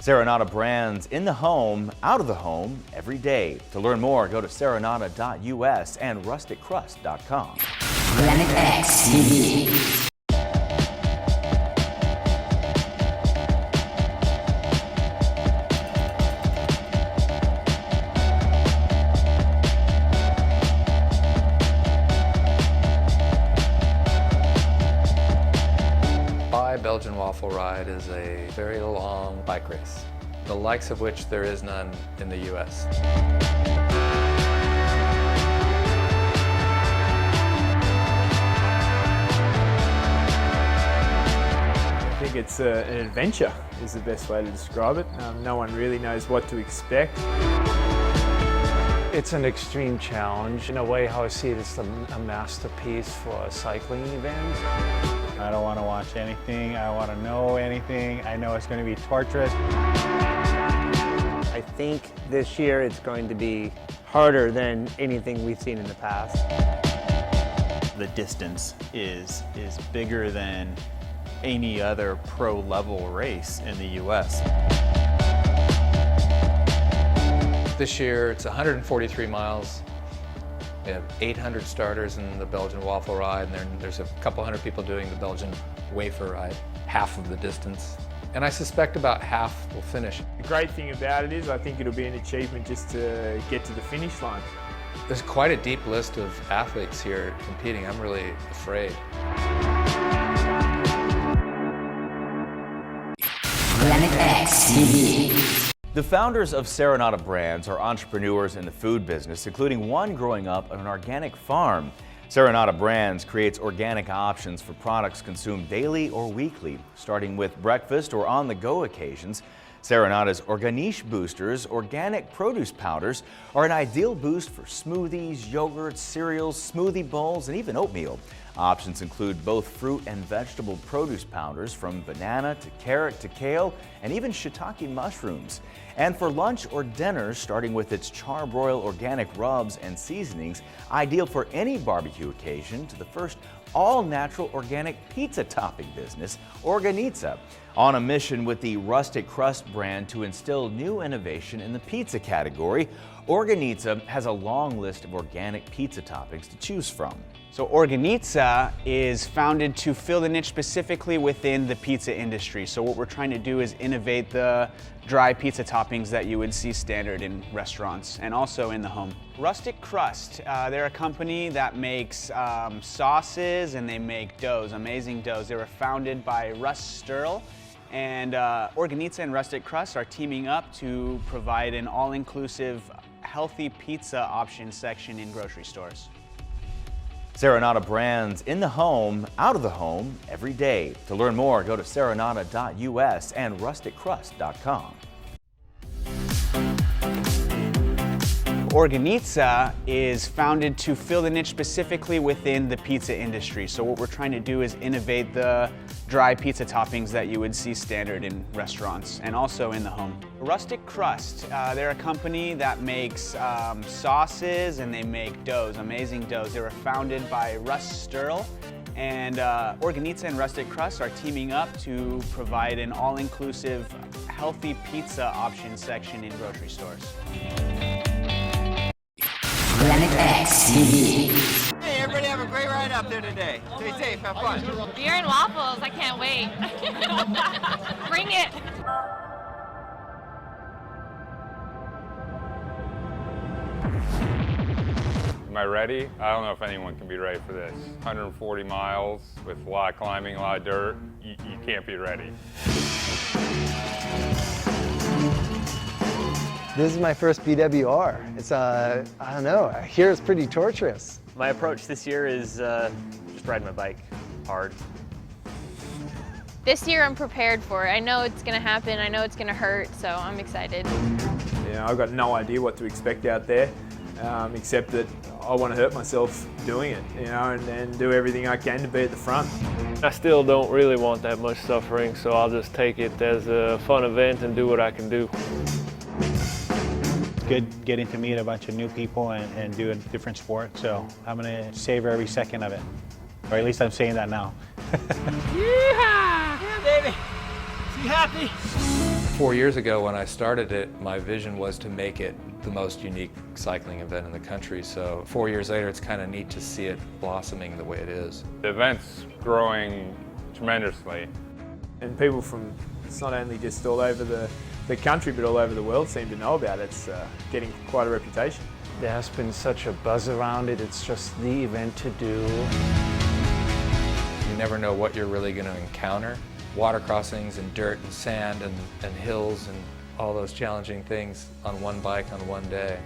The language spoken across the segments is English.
Serenata brands in the home, out of the home, every day. To learn more, go to Serenata.us and RusticCrust.com. Planet X TV. Belgian waffle ride is a very long bike race, the likes of which there is none in the U.S. I think it's an adventure is the best way to describe it. No one really knows what to expect. It's an extreme challenge. In a way, how I see it, it's a masterpiece for a cycling event. I don't want to watch anything. I don't want to know anything. I know it's going to be torturous. I think this year it's going to be harder than anything we've seen in the past. The distance is bigger than any other pro-level race in the U.S. This year it's 143 miles. We have 800 starters in the Belgian waffle ride, and there's a couple hundred people doing the Belgian wafer ride, half of the distance. And I suspect about half will finish. The great thing about it is I think it'll be an achievement just to get to the finish line. There's quite a deep list of athletes here competing. I'm really afraid. Planet X TV. The founders of Serenata brands are entrepreneurs in the food business, including one growing up on an organic farm. Serenata brands creates organic options for products consumed daily or weekly, starting with breakfast or on-the-go occasions. Serenata's Organiche Boosters, organic produce powders, are an ideal boost for smoothies, yogurts, cereals, smoothie bowls, and even oatmeal. Options include both fruit and vegetable produce powders, from banana to carrot to kale, and even shiitake mushrooms. And for lunch or dinner, starting with its charbroil organic rubs and seasonings, ideal for any barbecue occasion, to the first all-natural organic pizza topping business, Organizza. On a mission with the Rustic Crust brand to instill new innovation in the pizza category, Organizza has a long list of organic pizza toppings to choose from. So Organizza is founded to fill the niche specifically within the pizza industry. So what we're trying to do is innovate the dry pizza toppings that you would see standard in restaurants and also in the home. Rustic Crust, they're a company that makes sauces and they make doughs, amazing doughs. They were founded by Russ Sturl, and Organizza and Rustic Crust are teaming up to provide an all-inclusive healthy pizza option section in grocery stores. Serenata brands in the home, out of the home, every day. To learn more, go to Serenata.us and RusticCrust.com. Organizza is founded to fill the niche specifically within the pizza industry. So what we're trying to do is innovate the dry pizza toppings that you would see standard in restaurants and also in the home. Rustic Crust, they're a company that makes sauces and they make doughs, amazing doughs. They were founded by Russ Sturl, and Organizza and Rustic Crust are teaming up to provide an all-inclusive healthy pizza option section in grocery stores. Planet X TV. Hey, everybody have a great ride out there today. Stay safe, have fun. Beer and waffles, I can't wait. Bring it. Am I ready? I don't know if anyone can be ready for this. 140 miles with a lot of climbing, a lot of dirt. You can't be ready. This is my first BWR. It's, I don't know, I hear it's pretty torturous. My approach this year is just riding my bike hard. This year I'm prepared for it. I know it's going to happen, I know it's going to hurt, so I'm excited. Yeah, I've got no idea what to expect out there, except that I want to hurt myself doing it, you know, and do everything I can to be at the front. I still don't really want that much suffering, so I'll just take it as a fun event and do what I can do. Good getting to meet a bunch of new people and do a different sport, so I'm going to savor every second of it. Or at least I'm saying that now. Yeehaw! Yeah, baby. You happy? 4 years ago when I started it, my vision was to make it the most unique cycling event in the country. So 4 years later, it's kind of neat to see it blossoming the way it is. The event's growing tremendously. And people from, it's not only just all over the country, but all over the world seem to know about it. It's getting quite a reputation. There has been such a buzz around it. It's just the event to do. You never know what you're really going to encounter. Water crossings and dirt and sand and hills and all those challenging things on one bike on one day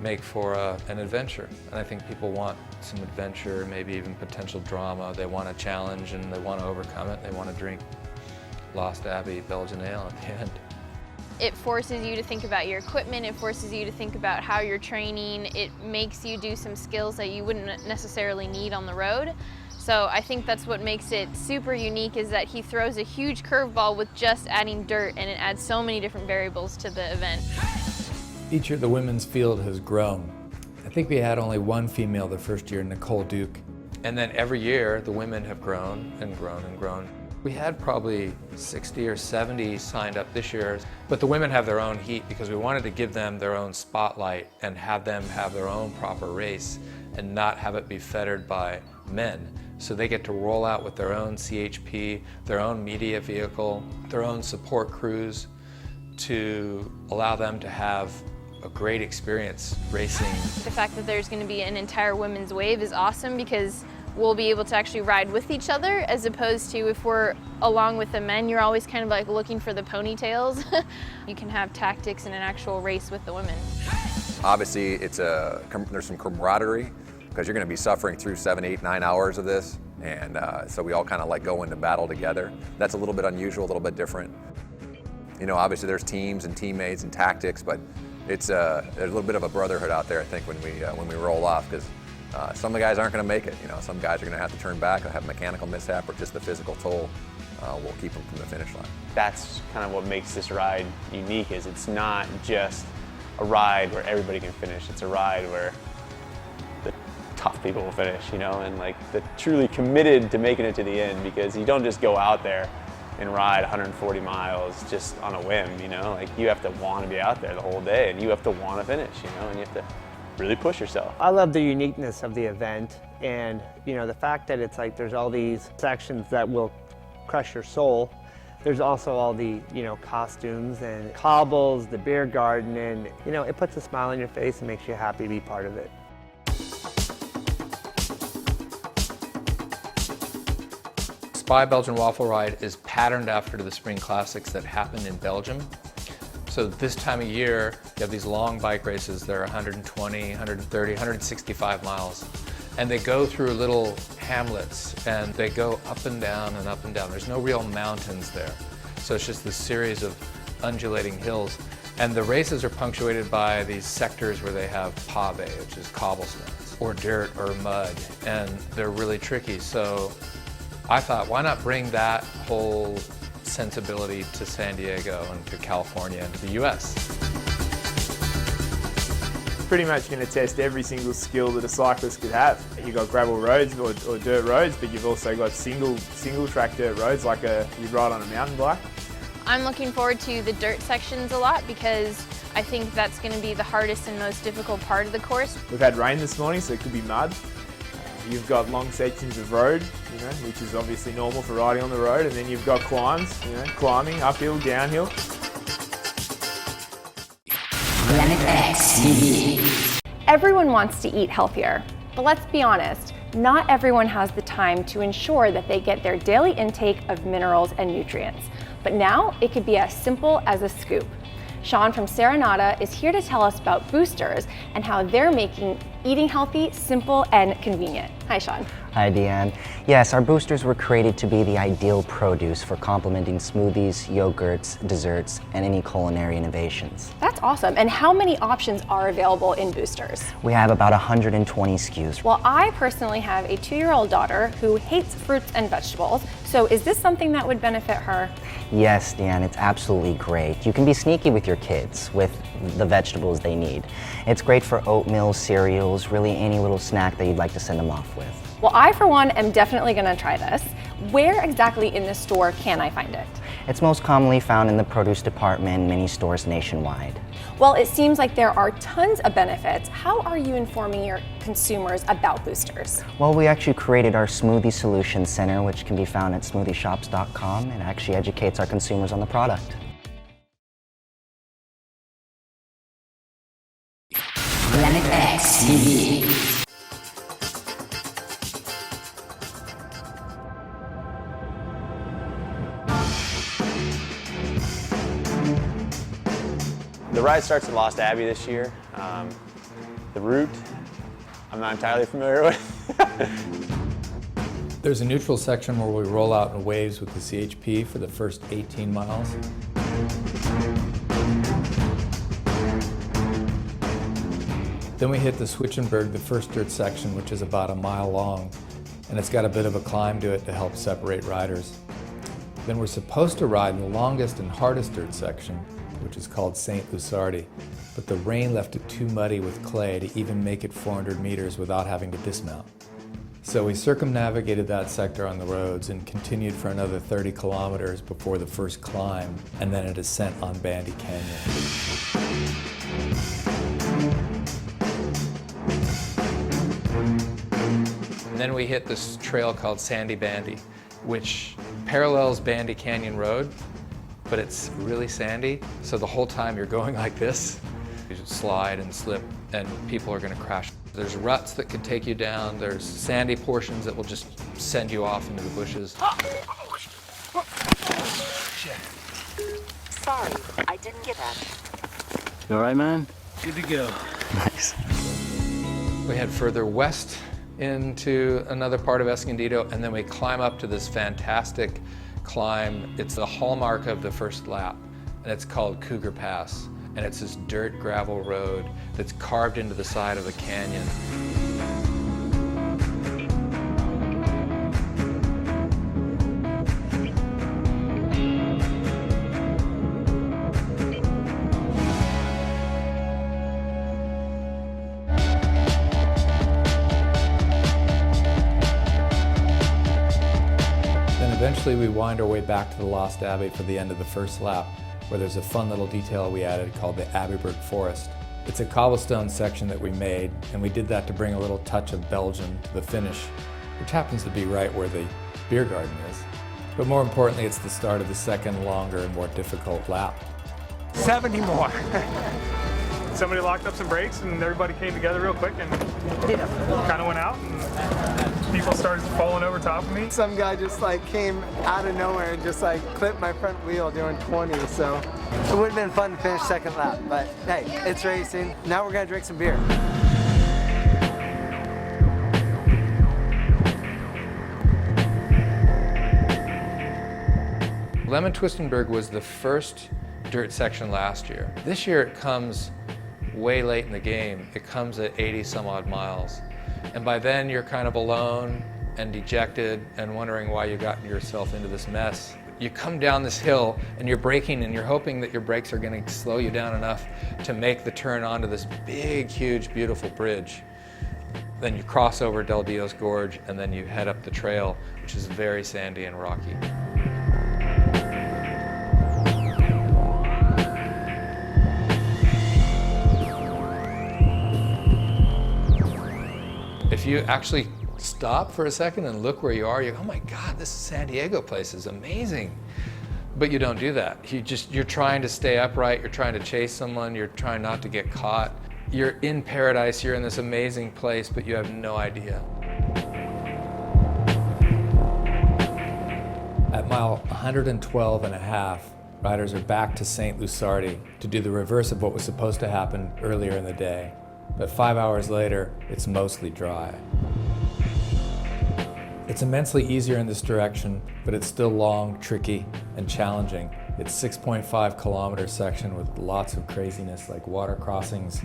make for an adventure. And I think people want some adventure, maybe even potential drama. They want a challenge and they want to overcome it. They want to drink Lost Abbey Belgian ale at the end. It forces you to think about your equipment, it forces you to think about how you're training, it makes you do some skills that you wouldn't necessarily need on the road. So I think that's what makes it super unique, is that he throws a huge curveball with just adding dirt, and it adds so many different variables to the event. Each year the women's field has grown. I think we had only one female the first year, Nicole Duke. And then every year the women have grown and grown and grown. We had probably 60 or 70 signed up this year, but the women have their own heat because we wanted to give them their own spotlight and have them have their own proper race and not have it be fettered by men. So they get to roll out with their own CHP, their own media vehicle, their own support crews to allow them to have a great experience racing. The fact that there's going to be an entire women's wave is awesome because we'll be able to actually ride with each other, as opposed to if we're along with the men, you're always kind of like looking for the ponytails. You can have tactics in an actual race with the women. Obviously, there's some camaraderie because you're going to be suffering through 7, 8, 9 hours of this, and so we all kind of like go into battle together. That's a little bit unusual, a little bit different. You know, obviously there's teams and teammates and tactics, but there's a little bit of a brotherhood out there, I think, when we roll off, because some of the guys aren't going to make it. You know, some guys are going to have to turn back, or have a mechanical mishap, or just the physical toll will keep them from the finish line. That's kind of what makes this ride unique. Is it's not just a ride where everybody can finish. It's a ride where the tough people will finish, you know, and like the truly committed to making it to the end, because you don't just go out there and ride 140 miles just on a whim, you know, like you have to want to be out there the whole day, and you have to want to finish, you know, and you have to really push yourself. I love the uniqueness of the event, and you know, the fact that it's like there's all these sections that will crush your soul. There's also all the, you know, costumes and cobbles, the beer garden, and you know, it puts a smile on your face and makes you happy to be part of it. Spy Belgian Waffle Ride is patterned after the Spring Classics that happened in Belgium. So this time of year, you have these long bike races. They're 120, 130, 165 miles. And they go through little hamlets, and they go up and down and up and down. There's no real mountains there. So it's just this series of undulating hills. And the races are punctuated by these sectors where they have pave, which is cobblestones, or dirt or mud, and they're really tricky. So I thought, why not bring that whole sensibility to San Diego and to California and to the US. Pretty much going to test every single skill that a cyclist could have. You've got gravel roads or dirt roads, but you've also got single track dirt roads like you'd ride on a mountain bike. I'm looking forward to the dirt sections a lot because I think that's going to be the hardest and most difficult part of the course. We've had rain this morning, so it could be mud. You've got long sections of road, you know, which is obviously normal for riding on the road, and then you've got climbs, you know, climbing, uphill, downhill. Planet X TV. Everyone wants to eat healthier, but let's be honest, not everyone has the time to ensure that they get their daily intake of minerals and nutrients. But now it could be as simple as a scoop. Sean from Serenata is here to tell us about boosters and how they're making eating healthy simple and convenient. Hi, Sean. Hi, Deanne. Yes, our boosters were created to be the ideal produce for complementing smoothies, yogurts, desserts, and any culinary innovations. That's awesome. And how many options are available in boosters? We have about 120 SKUs. Well, I personally have a 2-year-old daughter who hates fruits and vegetables. So is this something that would benefit her? Yes, Deanne, it's absolutely great. You can be sneaky with your kids with the vegetables they need. It's great for oatmeal, cereals, really any little snack that you'd like to send them off with. Well, I, for one, am definitely going to try this. Where exactly in the store can I find it? It's most commonly found in the produce department in many stores nationwide. Well, it seems like there are tons of benefits. How are you informing your consumers about boosters? Well, we actually created our Smoothie Solutions Center, which can be found at SpiceShop.org, and actually educates our consumers on the product. Planet X TV. The ride starts at Lost Abbey this year. The route, I'm not entirely familiar with. There's a neutral section where we roll out in waves with the CHP for the first 18 miles. Then we hit the Switchenberg, the first dirt section, which is about a mile long, and it's got a bit of a climb to it to help separate riders. Then we're supposed to ride the longest and hardest dirt section, which is called St. Lusardi, but the rain left it too muddy with clay to even make it 400 meters without having to dismount. So we circumnavigated that sector on the roads and continued for another 30 kilometers before the first climb, and then a descent on Bandy Canyon. And then we hit this trail called Sandy Bandy, which parallels Bandy Canyon Road, but it's really sandy, so the whole time you're going like this. You just slide and slip, and people are gonna crash. There's ruts that can take you down, there's sandy portions that will just send you off into the bushes. Sorry, I didn't get that. You all right, man? Good to go. Nice. We head further west into another part of Escondido, and then we climb up to this fantastic climb. It's the hallmark of the first lap, and it's called Cougar Pass. And it's this dirt gravel road that's carved into the side of the canyon. Eventually we wind our way back to the Lost Abbey for the end of the first lap, where there's a fun little detail we added called the Abbeyburg Forest. It's a cobblestone section that we made, and we did that to bring a little touch of Belgium to the finish, which happens to be right where the beer garden is. But more importantly, it's the start of the second, longer and more difficult lap. 70 more. Somebody locked up some brakes and everybody came together real quick and kind of went out and people started falling over top of me. Some guy just like came out of nowhere and just like clipped my front wheel doing 20, so it would have been fun to finish second lap, but hey, it's racing. Now we're gonna drink some beer. Lemon Twistenberg was the first dirt section last year. This year it comes way late in the game. It comes at 80 some odd miles. And by then you're kind of alone and dejected and wondering why you got yourself into this mess. You come down this hill and you're braking and you're hoping that your brakes are going to slow you down enough to make the turn onto this big, huge, beautiful bridge. Then you cross over Del Dios Gorge and then you head up the trail, which is very sandy and rocky. If you actually stop for a second and look where you are, you go, oh my God, this San Diego place is amazing. But you don't do that. You're trying to stay upright, you're trying to chase someone, you're trying not to get caught. You're in paradise, you're in this amazing place, but you have no idea. At mile 112 and a half, riders are back to St. Lusardi to do the reverse of what was supposed to happen earlier in the day. But 5 hours later, it's mostly dry. It's immensely easier in this direction, but it's still long, tricky, and challenging. It's 6.5 kilometer section with lots of craziness, like water crossings,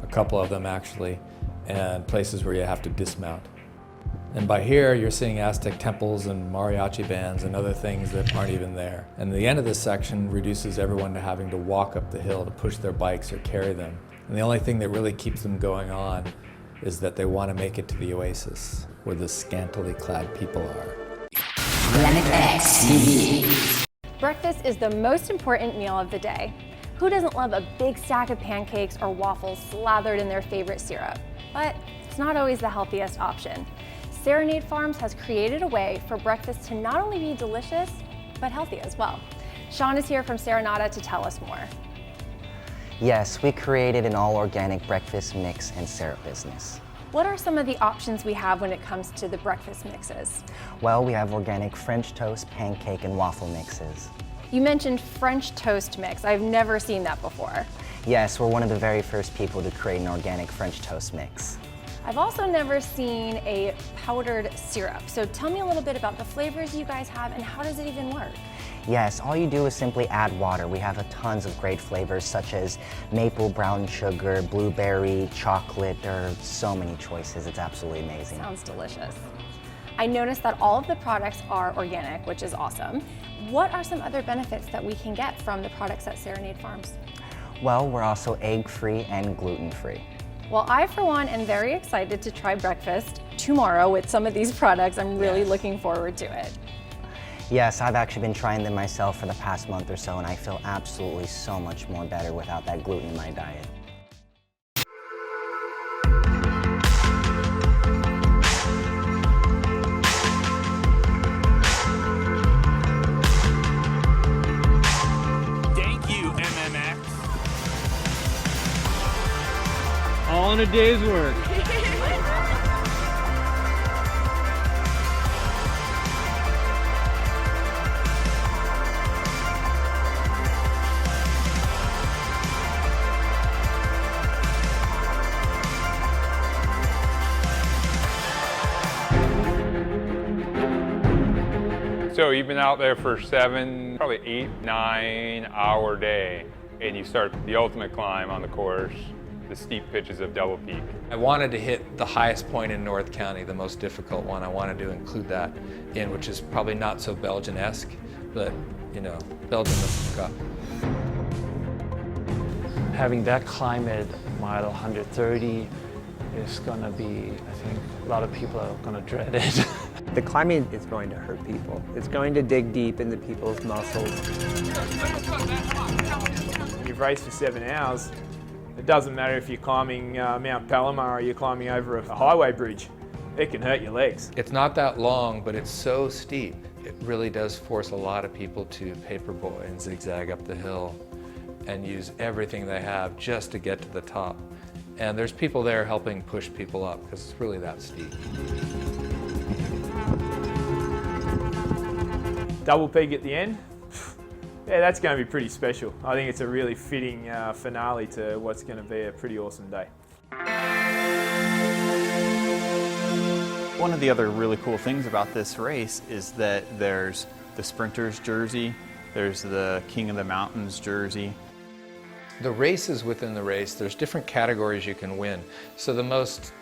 a couple of them actually, and places where you have to dismount. And by here, you're seeing Aztec temples and mariachi bands and other things that aren't even there. And the end of this section reduces everyone to having to walk up the hill to push their bikes or carry them. And the only thing that really keeps them going on is that they want to make it to the oasis, where the scantily clad people are. Planet X TV. Breakfast is the most important meal of the day. Who doesn't love a big stack of pancakes or waffles slathered in their favorite syrup? But it's not always the healthiest option. Serenade Farms has created a way for breakfast to not only be delicious, but healthy as well. Sean is here from Serenata to tell us more. Yes, we created an all-organic breakfast mix and syrup business. What are some of the options we have when it comes to the breakfast mixes? Well, we have organic French toast, pancake, and waffle mixes. You mentioned French toast mix. I've never seen that before. Yes, we're one of the very first people to create an organic French toast mix. I've also never seen a powdered syrup. So tell me a little bit about the flavors you guys have and how does it even work? Yes, all you do is simply add water. We have tons of great flavors such as maple brown sugar, blueberry, chocolate. There are so many choices. It's absolutely amazing. Sounds delicious. I noticed that all of the products are organic, which is awesome. What are some other benefits that we can get from the products at Serenade Farms? Well, we're also egg-free and gluten-free. Well, I, for one, am very excited to try breakfast tomorrow with some of these products. I'm really looking forward to it. Yes, I've actually been trying them myself for the past month or so, and I feel absolutely so much more better without that gluten in my diet. Thank you, MMX. All in a day's work. So you've been out there for 7, probably 8, 9-hour day, and you start the ultimate climb on the course, the steep pitches of Double Peak. I wanted to hit the highest point in North County, the most difficult one. I wanted to include that in, which is probably not so Belgian-esque, but you know, Belgium has got. Having that climb at mile 130 is gonna be, I think, a lot of people are gonna dread it. The climbing is going to hurt people. It's going to dig deep into people's muscles. When you've raced for 7 hours, it doesn't matter if you're climbing Mount Palomar or you're climbing over a highway bridge. It can hurt your legs. It's not that long, but it's so steep. It really does force a lot of people to paperboy and zigzag up the hill and use everything they have just to get to the top. And there's people there helping push people up because it's really that steep. Double peak at the end. Yeah, that's going to be pretty special. I think it's a really fitting finale to what's going to be a pretty awesome day. One of the other really cool things about this race is that there's the sprinter's jersey, there's the King of the Mountains jersey. The races within the race, there's different categories you can win. So the most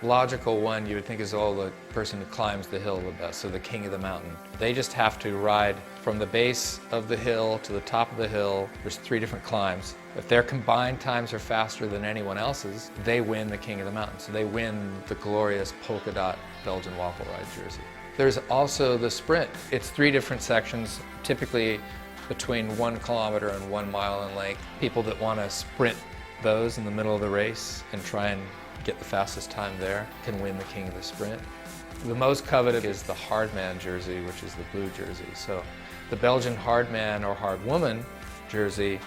logical one you would think is the person who climbs the hill the best, so the King of the Mountain. They just have to ride from the base of the hill to the top of the hill. There's 3 different climbs. If their combined times are faster than anyone else's, they win the King of the Mountain. So they win the glorious polka dot Belgian waffle ride jersey. There's also the sprint. It's 3 different sections, typically between 1 kilometer and 1 mile in length. People that want to sprint those in the middle of the race and try and get the fastest time there can win the King of the Sprint. The most coveted is the Hardman jersey, which is the blue jersey. So the Belgian Hardman or Hardwoman jersey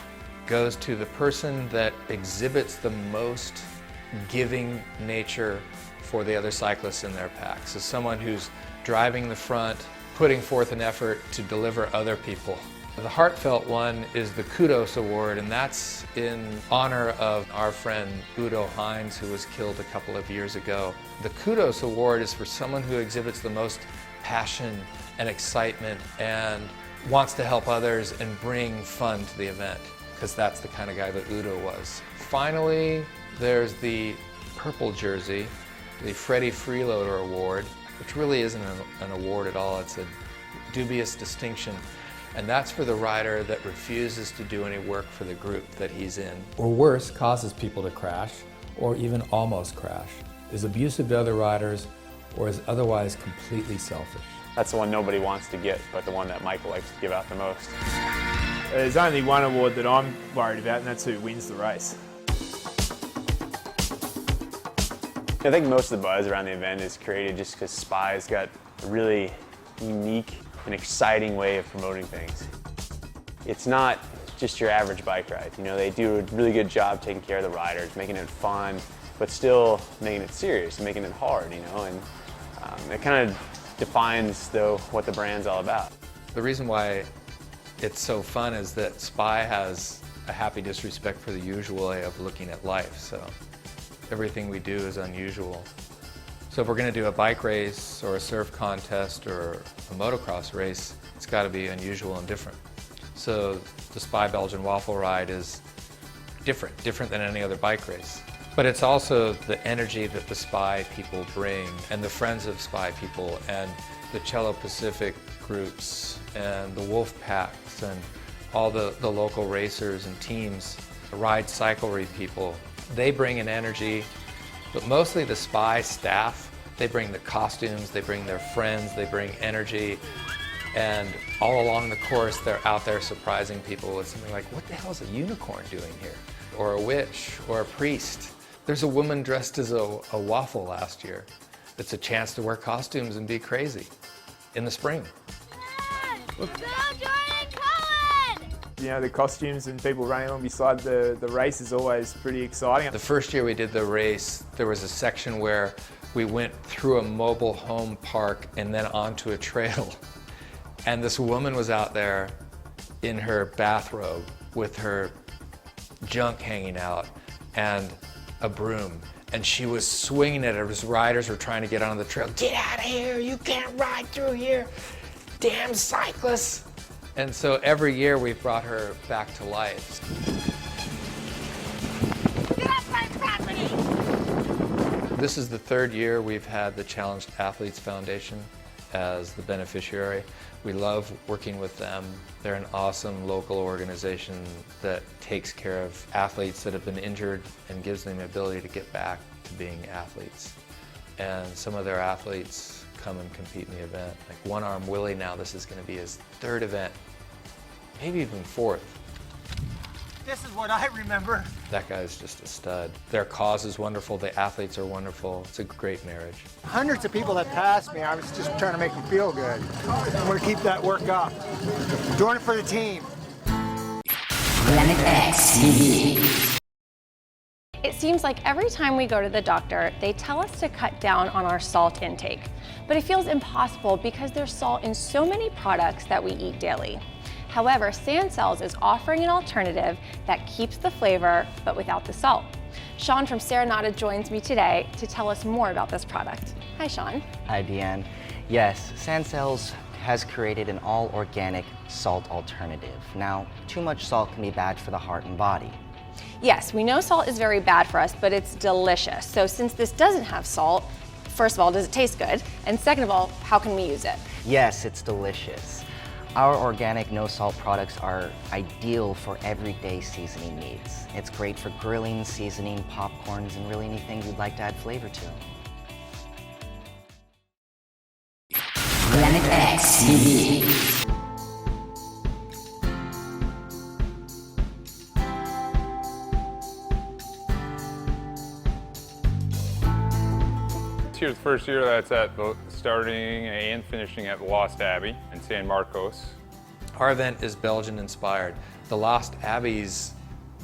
goes to the person that exhibits the most giving nature for the other cyclists in their pack. So someone who's driving the front, putting forth an effort to deliver other people. The heartfelt one is the Kudos Award, and that's in honor of our friend Udo Hines, who was killed a couple of years ago. The Kudos Award is for someone who exhibits the most passion and excitement and wants to help others and bring fun to the event, because that's the kind of guy that Udo was. Finally, there's the purple jersey, the Freddie Freeloader Award, which really isn't an award at all. It's a dubious distinction. And that's for the rider that refuses to do any work for the group that he's in. Or worse, causes people to crash, or even almost crash, is abusive to other riders, or is otherwise completely selfish. That's the one nobody wants to get, but the one that Michael likes to give out the most. There's only one award that I'm worried about, and that's who wins the race. I think most of the buzz around the event is created just because SPI's got a really unique and exciting way of promoting things. It's not just your average bike ride. You know, they do a really good job taking care of the riders, making it fun, but still making it serious and making it hard, you know, and it kind of defines, though, what the brand's all about. The reason why it's so fun is that SPI has a happy disrespect for the usual way of looking at life. So everything we do is unusual. So if we're going to do a bike race or a surf contest or a motocross race, it's got to be unusual and different. So the SPI Belgian Waffle Ride is different than any other bike race. But it's also the energy that the SPI people bring, and the Friends of SPI people, and the Cello Pacific groups, and the Wolf Packs, and all the local racers and teams, the Ride Cyclery people. They bring an energy, but mostly the SPI staff. They bring the costumes, they bring their friends, they bring energy, and all along the course they're out there surprising people with something like, what the hell is a unicorn doing here? Or a witch, or a priest. There's a woman dressed as a waffle last year. It's a chance to wear costumes and be crazy in the spring. You know, the costumes and people running along beside the race is always pretty exciting. The first year we did the race, there was a section where we went through a mobile home park and then onto a trail. And this woman was out there in her bathrobe with her junk hanging out and a broom. And she was swinging it as riders were trying to get on the trail. Get out of here, you can't ride through here, damn cyclists. And so every year we've brought her back to life. Get off my property! This is the third year we've had the Challenged Athletes Foundation as the beneficiary. We love working with them. They're an awesome local organization that takes care of athletes that have been injured and gives them the ability to get back to being athletes. And some of their athletes come and compete in the event. Like One Arm Willie now, this is going to be his third event, maybe even fourth. This is what I remember. That guy's just a stud. Their cause is wonderful, the athletes are wonderful. It's a great marriage. Hundreds of people that passed me, I was just trying to make them feel good. I'm going to keep that work up. Doing it for the team. Planet X TV. It seems like every time we go to the doctor, they tell us to cut down on our salt intake. But it feels impossible because there's salt in so many products that we eat daily. However, Sand Cells is offering an alternative that keeps the flavor, but without the salt. Sean from Serenata joins me today to tell us more about this product. Hi, Sean. Hi, Deanne. Yes, Sand Cells has created an all-organic salt alternative. Now, too much salt can be bad for the heart and body. Yes, we know salt is very bad for us, but it's delicious. So since this doesn't have salt, first of all, does it taste good? And second of all, how can we use it? Yes, it's delicious. Our organic no-salt products are ideal for everyday seasoning needs. It's great for grilling, seasoning, popcorns, and really anything you'd like to add flavor to. Planet X TV. Here's the first year that's at the starting and finishing at the Lost Abbey in San Marcos. Our event is Belgian inspired. The Lost Abbey's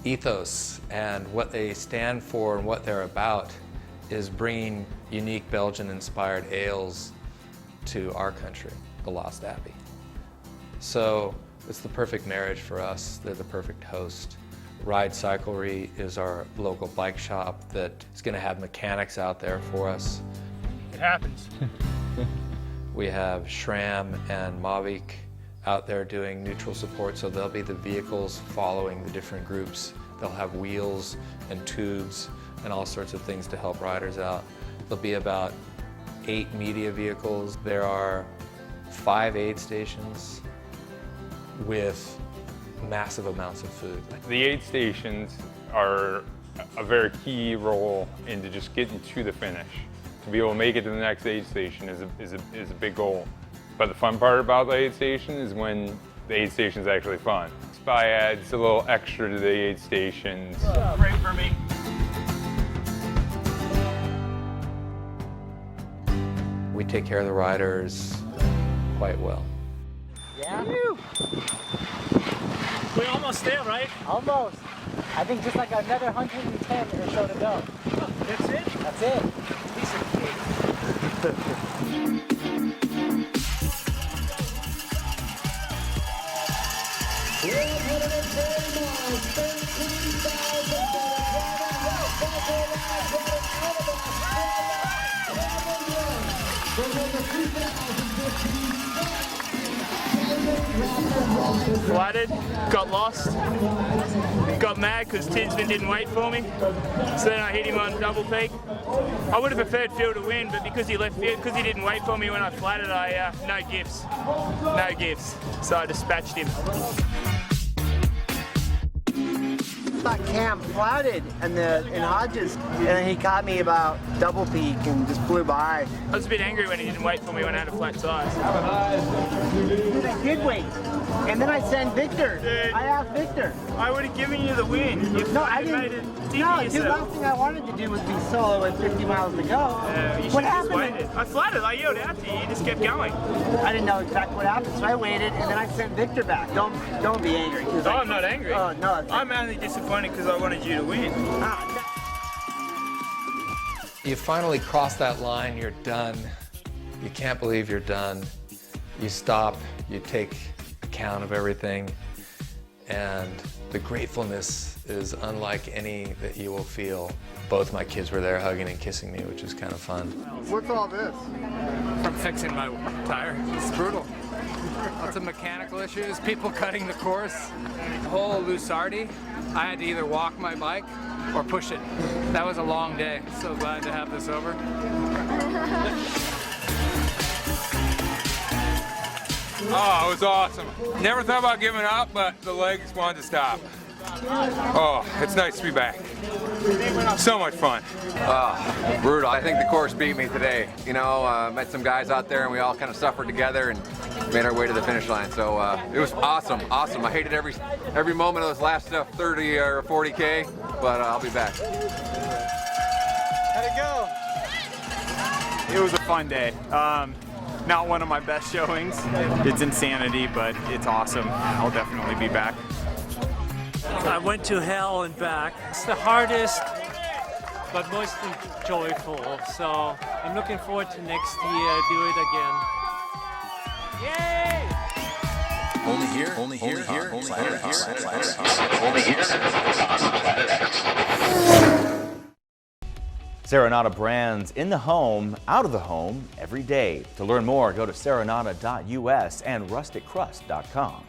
ethos and what they stand for and what they're about is bringing unique Belgian inspired ales to our country, the Lost Abbey. So it's the perfect marriage for us. They're the perfect host. Ride Cyclery is our local bike shop that is going to have mechanics out there for us. It happens. We have Shram and Mavic out there doing neutral support, so they'll be the vehicles following the different groups. They'll have wheels and tubes and all sorts of things to help riders out. There'll be about 8 media vehicles. There are 5 aid stations with massive amounts of food. The aid stations are a very key role into just getting to the finish. To be able to make it to the next aid station is a big goal. But the fun part about the aid station is when the aid station is actually fun. Spy adds a little extra to the aid stations. Pray for me. We take care of the riders quite well. Yeah? We're almost there, right? Almost. I think just like another 110 or so to go. That's it? That's it. Piece of cake. Flooded, got lost, got mad because Tinsman didn't wait for me, so then I hit him on double peak. I would have preferred Phil to win, but because he didn't wait for me when I flatted, no gifts, so I dispatched him. I thought Cam flouted in Hodges, and then he caught me about double peak and just flew by. I was a bit angry when he didn't wait for me when I had a flat tire. Dude, I did wait. And then I sent Victor. Dude, I asked Victor. I would have given you the win. No, I didn't. No, the last thing I wanted to do was be solo with 50 miles to go. You What should have just happened? waited. I flatted. I yelled out to you. You just kept going. I didn't know exactly what happened, so I waited, and then I sent Victor back. Don't be angry. No, I'm not angry. Oh, no. I'm only disappointed because I wanted you to win. You finally cross that line, you're done. You can't believe you're done. You stop, you take account of everything, and the gratefulness is unlike any that you will feel. Both my kids were there hugging and kissing me, which is kind of fun. What's all this? From fixing my tire. It's brutal. Lots of mechanical issues, people cutting the course. The whole Lusardi, I had to either walk my bike or push it. That was a long day. So glad to have this over. Oh, it was awesome. Never thought about giving up, but the legs wanted to stop. Oh, it's nice to be back. So much fun. Brutal. I think the course beat me today. You know, met some guys out there and we all kind of suffered together and made our way to the finish line. So it was awesome. I hated every moment of those last 30 or 40K, but I'll be back. How'd it go? It was a fun day. Not one of my best showings. It's insanity, but it's awesome. I'll definitely be back. I went to hell and back. It's the hardest, but most joyful. So I'm looking forward to next year, do it again. Yay! Only here. Serenata brands in the home, out of the home, every day. To learn more, go to serenata.us and rusticcrust.com.